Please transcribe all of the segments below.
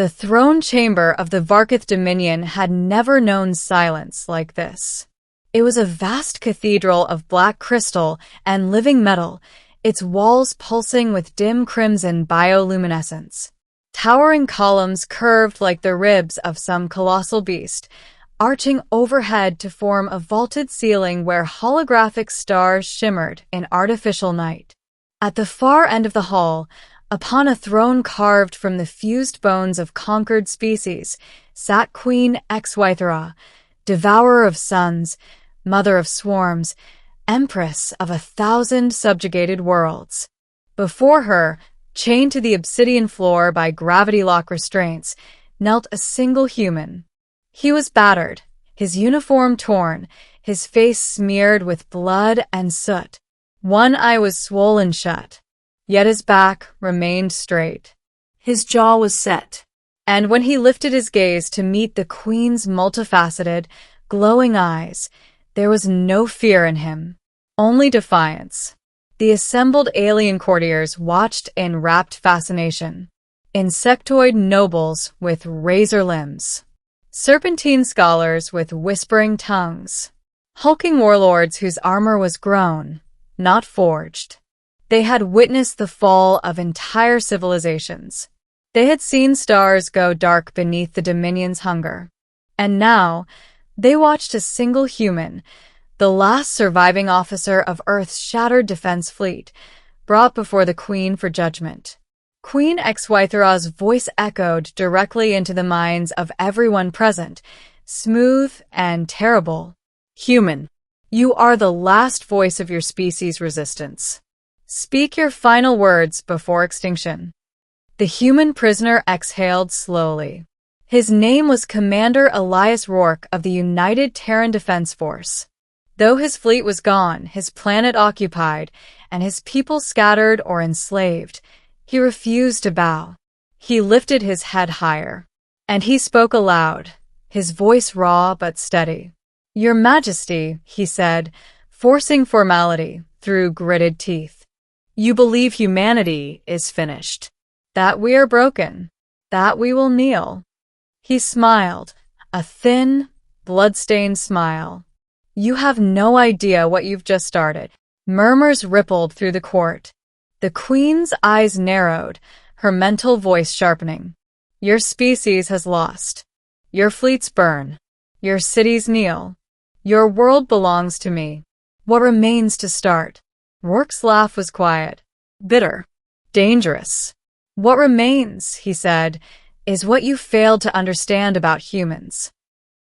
The throne chamber of the Varkith Dominion had never known silence like this. It was a vast cathedral of black crystal and living metal, its walls pulsing with dim crimson bioluminescence. Towering columns curved like the ribs of some colossal beast, arching overhead to form a vaulted ceiling where holographic stars shimmered in artificial night. At the far end of the hall, upon a throne carved from the fused bones of conquered species, sat Queen HFY, devourer of suns, mother of swarms, empress of 1,000 subjugated worlds. Before her, chained to the obsidian floor by gravity lock restraints, knelt a single human. He was battered, his uniform torn, his face smeared with blood and soot. One eye was swollen shut, yet his back remained straight. His jaw was set, and when he lifted his gaze to meet the queen's multifaceted, glowing eyes, there was no fear in him, only defiance. The assembled alien courtiers watched in rapt fascination. Insectoid nobles with razor limbs, serpentine scholars with whispering tongues, hulking warlords whose armor was grown, not forged. They had witnessed the fall of entire civilizations. They had seen stars go dark beneath the Dominion's hunger. And now, they watched a single human, the last surviving officer of Earth's shattered defense fleet, brought before the Queen for judgment. Queen HFY's voice echoed directly into the minds of everyone present, smooth and terrible. Human, you are the last voice of your species' resistance. Speak your final words before extinction. The human prisoner exhaled slowly. His name was Commander Elias Rourke of the United Terran Defense Force. Though his fleet was gone, his planet occupied, and his people scattered or enslaved, he refused to bow. He lifted his head higher, and he spoke aloud, his voice raw but steady. Your Majesty, he said, forcing formality through gritted teeth. You believe humanity is finished, that we are broken, that we will kneel. He smiled, a thin, blood-stained smile. You have no idea what you've just started. Murmurs rippled through the court. The Queen's eyes narrowed, her mental voice sharpening. Your species has lost. Your fleets burn. Your cities kneel. Your world belongs to me. What remains to start? Rourke's laugh was quiet, bitter, dangerous. What remains, he said, is what you failed to understand about humans.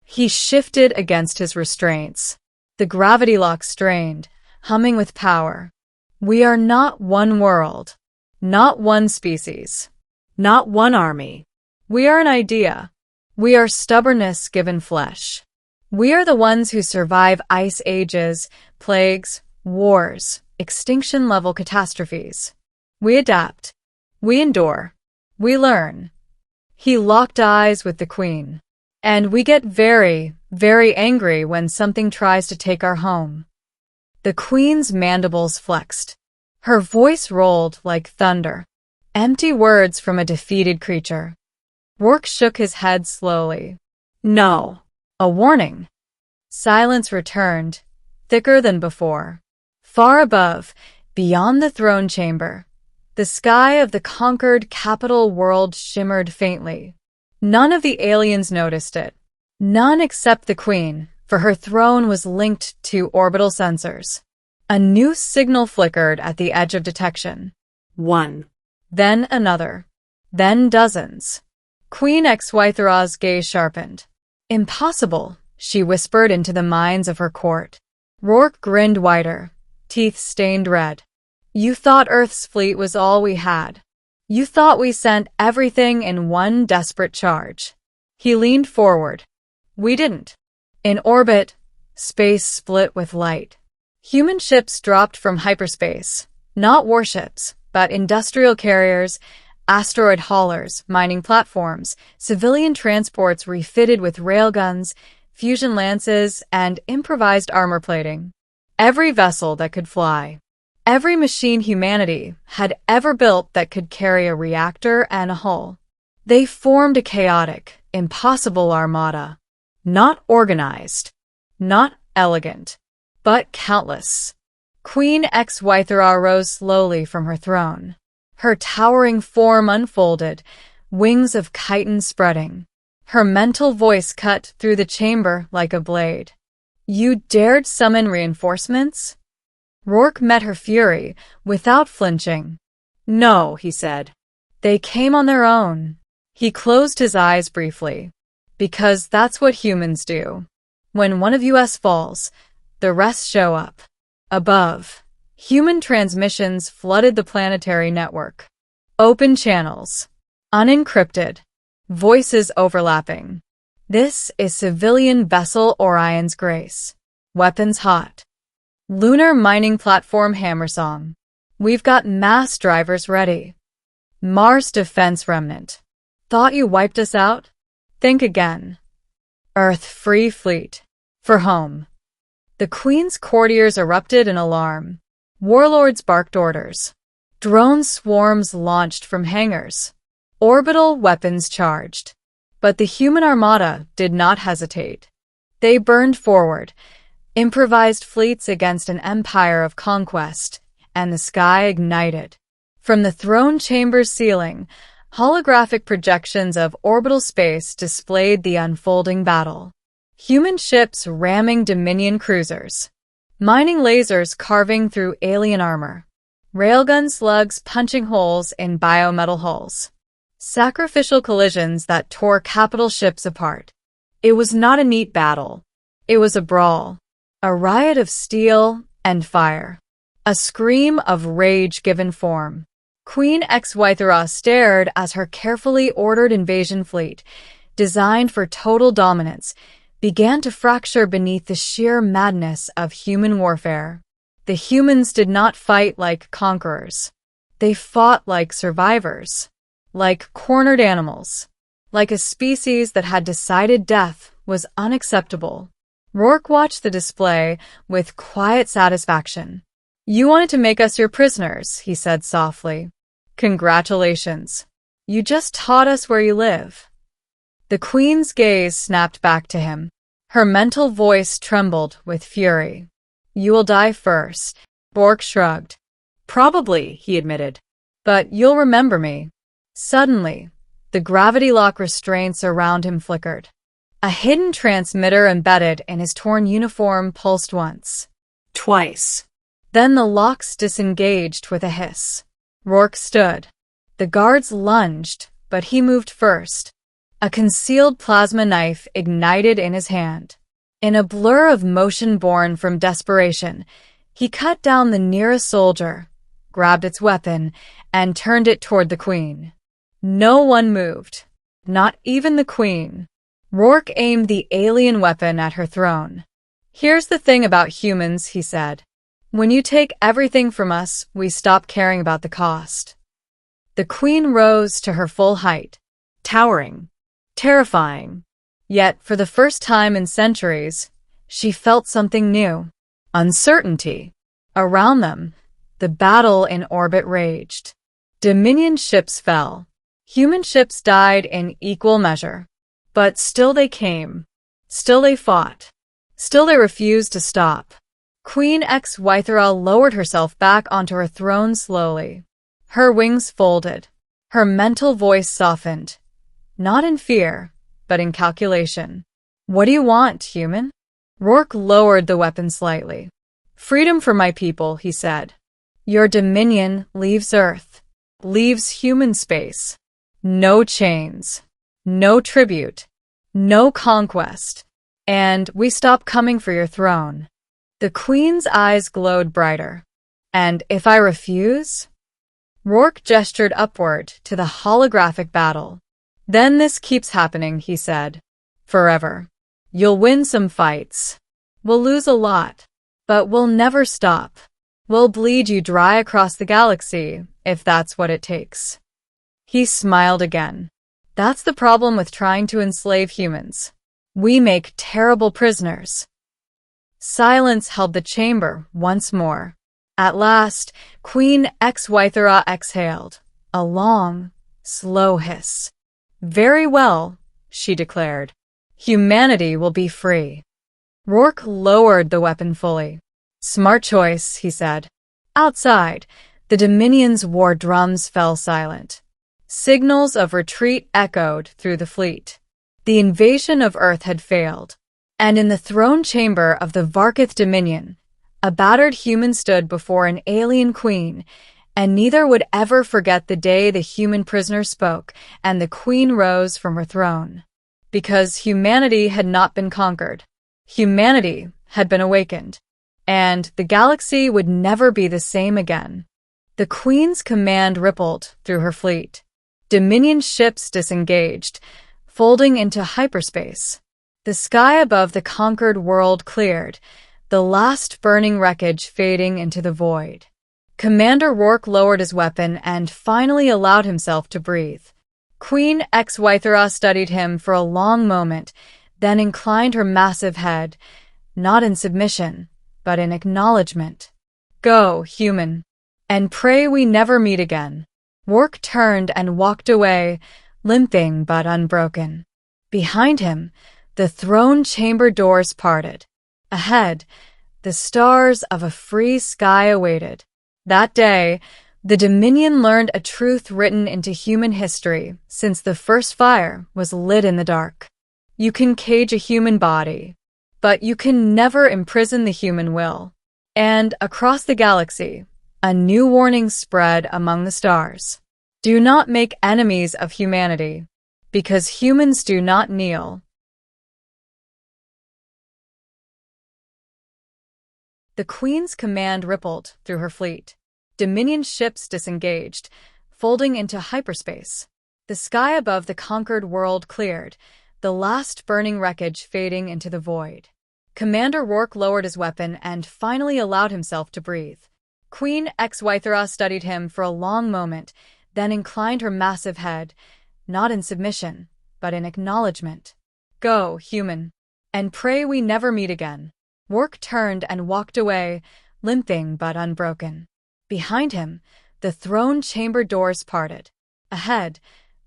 He shifted against his restraints. The gravity lock strained, humming with power. We are not one world, not one species, not one army. We are an idea. We are stubbornness given flesh. We are the ones who survive ice ages, plagues, wars, extinction-level catastrophes. We adapt. We endure. We learn. He locked eyes with the Queen. And we get very, very angry when something tries to take our home. The Queen's mandibles flexed. Her voice rolled like thunder. Empty words from a defeated creature. Rourke shook his head slowly. No. A warning. Silence returned, thicker than before. Far above, beyond the throne chamber, the sky of the conquered capital world shimmered faintly. None of the aliens noticed it. None except the Queen, for her throne was linked to orbital sensors. A new signal flickered at the edge of detection. One. Then another. Then dozens. Queen HFY's gaze sharpened. Impossible, she whispered into the minds of her court. Rourke grinned wider, teeth stained red. You thought Earth's fleet was all we had. You thought we sent everything in one desperate charge. He leaned forward. We didn't. In orbit, space split with light. Human ships dropped from hyperspace, not warships, but industrial carriers, asteroid haulers, mining platforms, civilian transports refitted with railguns, fusion lances, and improvised armor plating. Every vessel that could fly. Every machine humanity had ever built that could carry a reactor and a hull. They formed a chaotic, impossible armada. Not organized, not elegant, but countless. Queen HFY rose slowly from her throne. Her towering form unfolded, wings of chitin spreading. Her mental voice cut through the chamber like a blade. You dared summon reinforcements? Rourke met her fury without flinching. No, he said. They came on their own. He closed his eyes briefly. Because that's what humans do. When one of us falls, the rest show up. Above, human transmissions flooded the planetary network. Open channels. Unencrypted. Voices overlapping. This is civilian vessel Orion's Grace. Weapons hot. Lunar mining platform Hammersong. We've got mass drivers ready. Mars defense remnant. Thought you wiped us out? Think again. Earth Free Fleet. For home. The Queen's courtiers erupted in alarm. Warlords barked orders. Drone swarms launched from hangars. Orbital weapons charged. But the human armada did not hesitate. They burned forward, improvised fleets against an empire of conquest, and the sky ignited. From the throne chamber's ceiling, holographic projections of orbital space displayed the unfolding battle. Human ships ramming Dominion cruisers. Mining lasers carving through alien armor. Railgun slugs punching holes in biometal hulls. Sacrificial collisions that tore capital ships apart. It was not a neat battle. It was a brawl. A riot of steel and fire. A scream of rage given form. Queen HFY stared as her carefully ordered invasion fleet, designed for total dominance, began to fracture beneath the sheer madness of human warfare. The humans did not fight like conquerors. They fought like survivors. Like cornered animals. Like a species that had decided death was unacceptable. Rourke watched the display with quiet satisfaction. You wanted to make us your prisoners, he said softly. Congratulations. You just taught us where you live. The Queen's gaze snapped back to him. Her mental voice trembled with fury. You will die first. Rourke shrugged. Probably, he admitted. But you'll remember me. Suddenly, the gravity lock restraints around him flickered. A hidden transmitter embedded in his torn uniform pulsed once. Twice. Then the locks disengaged with a hiss. Rourke stood. The guards lunged, but he moved first. A concealed plasma knife ignited in his hand. In a blur of motion born from desperation, he cut down the nearest soldier, grabbed its weapon, and turned it toward the Queen. No one moved. Not even the Queen. Rourke aimed the alien weapon at her throne. Here's the thing about humans, he said. When you take everything from us, we stop caring about the cost. The Queen rose to her full height, towering, terrifying. Yet, for the first time in centuries, she felt something new. Uncertainty. Around them, the battle in orbit raged. Dominion ships fell. Human ships died in equal measure. But still they came. Still they fought. Still they refused to stop. Queen HFY lowered herself back onto her throne slowly. Her wings folded. Her mental voice softened. Not in fear, but in calculation. What do you want, human? Rourke lowered the weapon slightly. Freedom for my people, he said. Your dominion leaves Earth, leaves human space. No chains, no tribute, no conquest, and we stop coming for your throne. The Queen's eyes glowed brighter. And if I refuse? Rourke gestured upward to the holographic battle. Then this keeps happening, he said. Forever. You'll win some fights. We'll lose a lot, but we'll never stop. We'll bleed you dry across the galaxy, if that's what it takes. He smiled again. That's the problem with trying to enslave humans. We make terrible prisoners. Silence held the chamber once more. At last, Queen HFY exhaled, a long, slow hiss. Very well, she declared. Humanity will be free. Rourke lowered the weapon fully. Smart choice, he said. Outside, the Dominion's war drums fell silent. Signals of retreat echoed through the fleet. The invasion of Earth had failed. And in the throne chamber of the Varkith Dominion, a battered human stood before an alien queen, and neither would ever forget the day the human prisoner spoke and the queen rose from her throne. Because humanity had not been conquered. Humanity had been awakened. And the galaxy would never be the same again. The queen's command rippled through her fleet. Dominion ships disengaged, folding into hyperspace. The sky above the conquered world cleared, the last burning wreckage fading into the void. Commander Rourke lowered his weapon and finally allowed himself to breathe. Queen HFY studied him for a long moment, then inclined her massive head, not in submission, but in acknowledgement. Go, human, and pray we never meet again. Rourke turned and walked away, limping but unbroken. Behind him, the throne chamber doors parted. Ahead, the stars of a free sky awaited. That day, the Dominion learned a truth written into human history since the first fire was lit in the dark. You can cage a human body, but you can never imprison the human will. And across the galaxy, a new warning spread among the stars. Do not make enemies of humanity, because humans do not kneel. The Queen's command rippled through her fleet. Dominion ships disengaged, folding into hyperspace. The sky above the conquered world cleared, the last burning wreckage fading into the void. Commander Rourke lowered his weapon and finally allowed himself to breathe. Queen HFY studied him for a long moment, then inclined her massive head, not in submission, but in acknowledgement. Go, human, and pray we never meet again. Rourke turned and walked away, limping but unbroken. Behind him, the throne chamber doors parted. Ahead,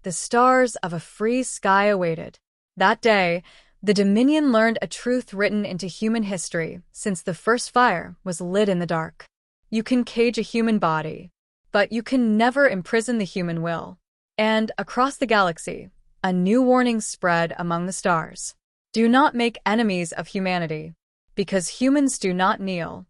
the stars of a free sky awaited. That day, the Dominion learned a truth written into human history since the first fire was lit in the dark. You can cage a human body, but you can never imprison the human will. And across the galaxy, a new warning spread among the stars. Do not make enemies of humanity, because humans do not kneel.